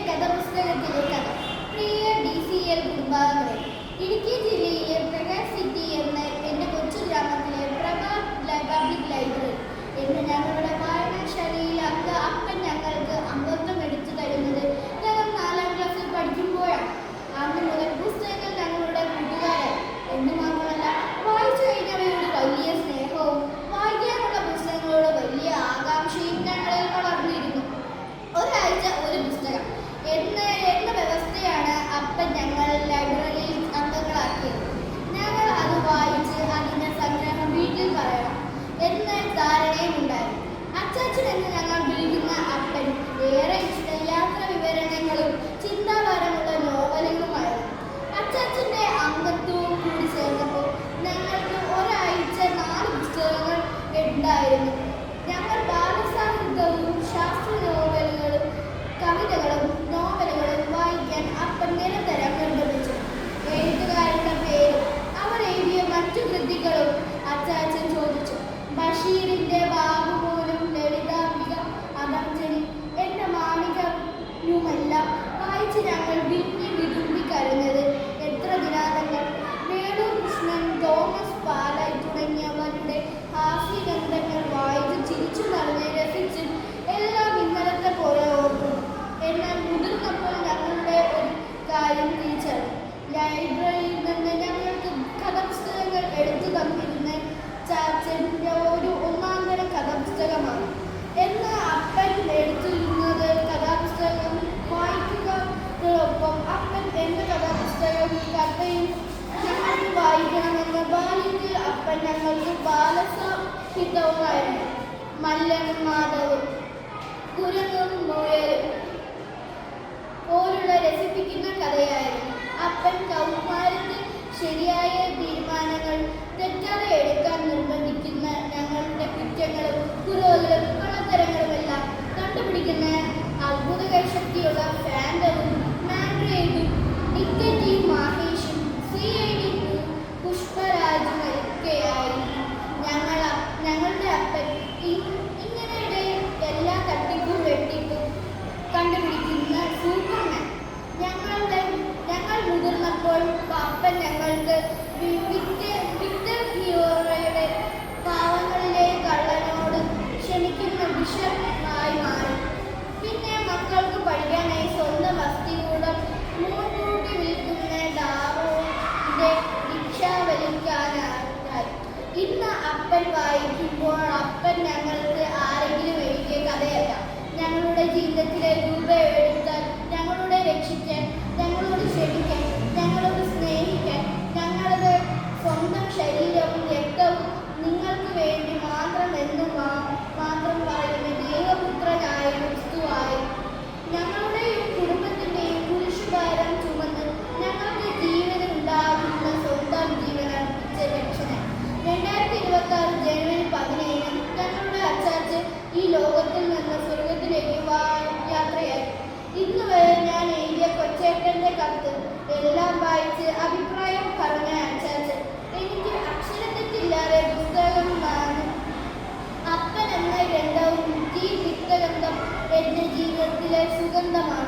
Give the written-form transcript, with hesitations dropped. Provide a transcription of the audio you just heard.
കഥാപുസ്തകത്തിലെ കഥ. പ്രിയ DCL കുടുംബാംഗങ്ങളെ, ഇടുക്കി ജില്ലയിലെ പ്രകാശ് സിറ്റി എന്ന എൻ്റെ കൊച്ചു ഗ്രാമത്തിലെ പ്രഭാത് പബ്ലിക് ലൈബ്രറി എന്ന ഞങ്ങളുടെ വായനാശാലയിൽ അപ്പൻ ഞങ്ങൾക്ക് അംഗത്വം എടുത്തു തരുന്നത് ഞങ്ങൾ 4ാം ക്ലാസ്സിൽ പഠിക്കുമ്പോഴാണ്. അന്ന് മുതൽ പുസ്തകങ്ങൾ ഞങ്ങളുടെ കൂട്ടുകാരായി. എന്ന് മാത്രമല്ല, വായിച്ചു കഴിഞ്ഞവരോട് വലിയ സ്നേഹവും വായിക്കാനുള്ള പുസ്തകങ്ങളോട് വലിയ ആകാംക്ഷയും ഞങ്ങളിൽ വളർന്നിരുന്നു. ഒരാഴ്ച ഒരു പുസ്തകം എന്ന വ്യവസ്ഥയാണ് അപ്പൻ ഞങ്ങൾ ലൈബ്രറിയിൽ അംഗങ്ങളാക്കിയത്. ഞങ്ങൾ അത് വായിച്ച് അതിൻ്റെ സംഗ്രഹം വീട്ടിൽ പറയണം എന്ന ധാരണയും ഉണ്ടായിരുന്നു. അച്ചാച്ചൻ എന്ന് ഞങ്ങൾ വിളിക്കുന്ന അപ്പൻ ഏറെ ഇഷ്ടം യാത്രാ വിവരണങ്ങളും ചിന്താഭാരമുള്ള നോവലുകളുമായിരുന്നു. അച്ചാച്ചൻ്റെ അംഗത്വവും കൂടി ചേർന്നപ്പോൾ ഞങ്ങൾക്ക് ഒരാഴ്ച 4 പുസ്തകങ്ങൾ ഉണ്ടായിരുന്നു. ഞങ്ങൾ ബാലസാഹിത്യവും ശാസ്ത്ര നോവലുകളും കവിതകളും നോവലുകളും വായിക്കാൻ അപ്പൻ നിരന്തരം നിർബന്ധിച്ചു. എഴുത്തുകാരുടെ പേരും അവർ എഴുതിയ മറ്റു കൃതികളും അച്ചാച്ചൻ ചോദിച്ചു. ബഷീറിൻ്റെ ബാബു പോലും ലളിതാംബിക അദംജനി എന്ന മാണികയുമെല്ലാം വായിച്ച് ഞങ്ങൾ വിതുമ്പി കരഞ്ഞത് എത്ര ദിനാന്തങ്ങൾ. വേണു കൃഷ്ണൻ, തോമസ് പാലായി തുടങ്ങിയവരുടെ ഹാസ്യഗ്രന്ഥങ്ങൾ വായിച്ച് ചിരിച്ചു നടന്ന് രസിച്ചും എല്ലാം ഇന്നലത്തെ പോലെ ഓർക്കുന്നു. എന്നാൽ മുതിർന്നപ്പോൾ ഞങ്ങളുടെ ഒരു കാര്യം തിരിച്ചറിഞ്ഞു. ലൈബ്രറിയിൽ നിന്ന് ഞങ്ങൾക്ക് കഥാപുസ്തകങ്ങൾ എടുത്തു തന്നിരുന്ന ചാച്ചൻ്റെ ഒരു ഒന്നാന്തരം കഥാപുസ്തകമാണ്. എന്നാൽ അപ്പൻ എടുത്തിരുന്നത് കഥാപുസ്തകം വായിക്കുന്നതോടൊപ്പം അപ്പൻ എൻ്റെ കഥാപുസ്തകം കഥയും ഞങ്ങൾക്ക് വായിക്കണമെന്ന് ബാല്യത്തിൽ അപ്പൻ ഞങ്ങൾക്ക് ബാലസാഹിത്യവുമായിരുന്നു. മല്ലനും മാധവും കുരങ്ങും മുയലും പോലുള്ള രസിപ്പിക്കുന്ന കഥയായിരുന്നു. അപ്പൻ കൗമാരത്തിൽ ശരിയായ തീരുമാനങ്ങൾ തെറ്റാതെ എടുക്കാൻ നിർബന്ധിക്കുന്ന ഞങ്ങളുടെ കുറ്റങ്ങളും കുറവുകളും കള്ളത്തരങ്ങളുമെല്ലാം കണ്ടുപിടിക്കുന്ന അത്ഭുത ശക്തിയുള്ള ഫാൻഡവും മാൻഡ്രേയും ഡിറ്റക്റ്റീവ് മാഹേഷും CID പുഷ്പരാജുമൊക്കെയായിരുന്നു ഞങ്ങളുടെ അപ്പൻ. ഇങ്ങനെയുടെ എല്ലാ തട്ടിപ്പും വെട്ടിപ്പും കണ്ടുപിടിക്കുന്ന സൂപ്പർമാൻ. ഞങ്ങൾ മുതിർന്നപ്പോൾ അപ്പൻ ഞങ്ങൾക്ക് വിക്ടർ ഹ്യൂഗോയുടെ പാവങ്ങളിലെ കള്ളനോട് ക്ഷമിക്കുന്ന ബിഷപ്പായി മാറി. പിന്നെ മക്കൾക്ക് പഠിക്കാനായി സ്വന്തം വസ്തികൂടം മുൻകൂട്ടി വിൽക്കുന്ന ഡാവോന്റെ ഭിക്ഷാവലിക്കാനായി. ഇന്ന് അപ്പൻ വായിക്കുമ്പോൾ അപ്പൻ ഞങ്ങൾക്ക് ആരെങ്കിലും എഴുതിയ കഥയല്ല, ഞങ്ങളുടെ ജീവിതത്തിലെ രൂപമെടുത്താൽ ഞങ്ങളോട് രക്ഷിക്കാൻ, ഞങ്ങളോട് ക്ഷമിക്കാൻ, ഞങ്ങളോട് സ്നേഹിക്കാൻ, ഞങ്ങളുടെ സ്വന്തം ശരീരവും രക്തവും നിങ്ങൾക്ക് വേണ്ടി മാത്രം എന്ന് മാത്രം പറയുന്ന ദൈവപുത്രനായ ക്രിസ്തുവായി ഞങ്ങളുടെയും കുടുംബത്തിൻ്റെയും കുരിശുഭാരം ചുമന്ന് ഞങ്ങൾക്ക് ജീവൻ ഉണ്ടാകുന്ന സ്വന്തം ജീവൻ അർപ്പിച്ച രക്ഷകൻ. 2026 ജനുവരി 17 ഞങ്ങളുടെ അച്ചാച്ചൻ ഈ ലോകത്തിൽ നിന്ന് സ്വർഗത്തിലേക്ക് യാത്രയായി. ഇന്ന് വരെ ഞാൻ എഴുതിയ കൊച്ചേട്ടൻ്റെ കത്ത് എല്ലാം വായിച്ച് അഭിപ്രായം പറഞ്ഞ അച്ചാച്ചൻ എനിക്ക് അക്ഷരത്തെറ്റില്ലാതെ പുസ്തകം അപ്പൻ എന്ന ഗ്രന്ഥവും ഈ തിക്തഗന്ധം എൻ്റെ ജീവിതത്തിലെ സുഗന്ധമാണ്.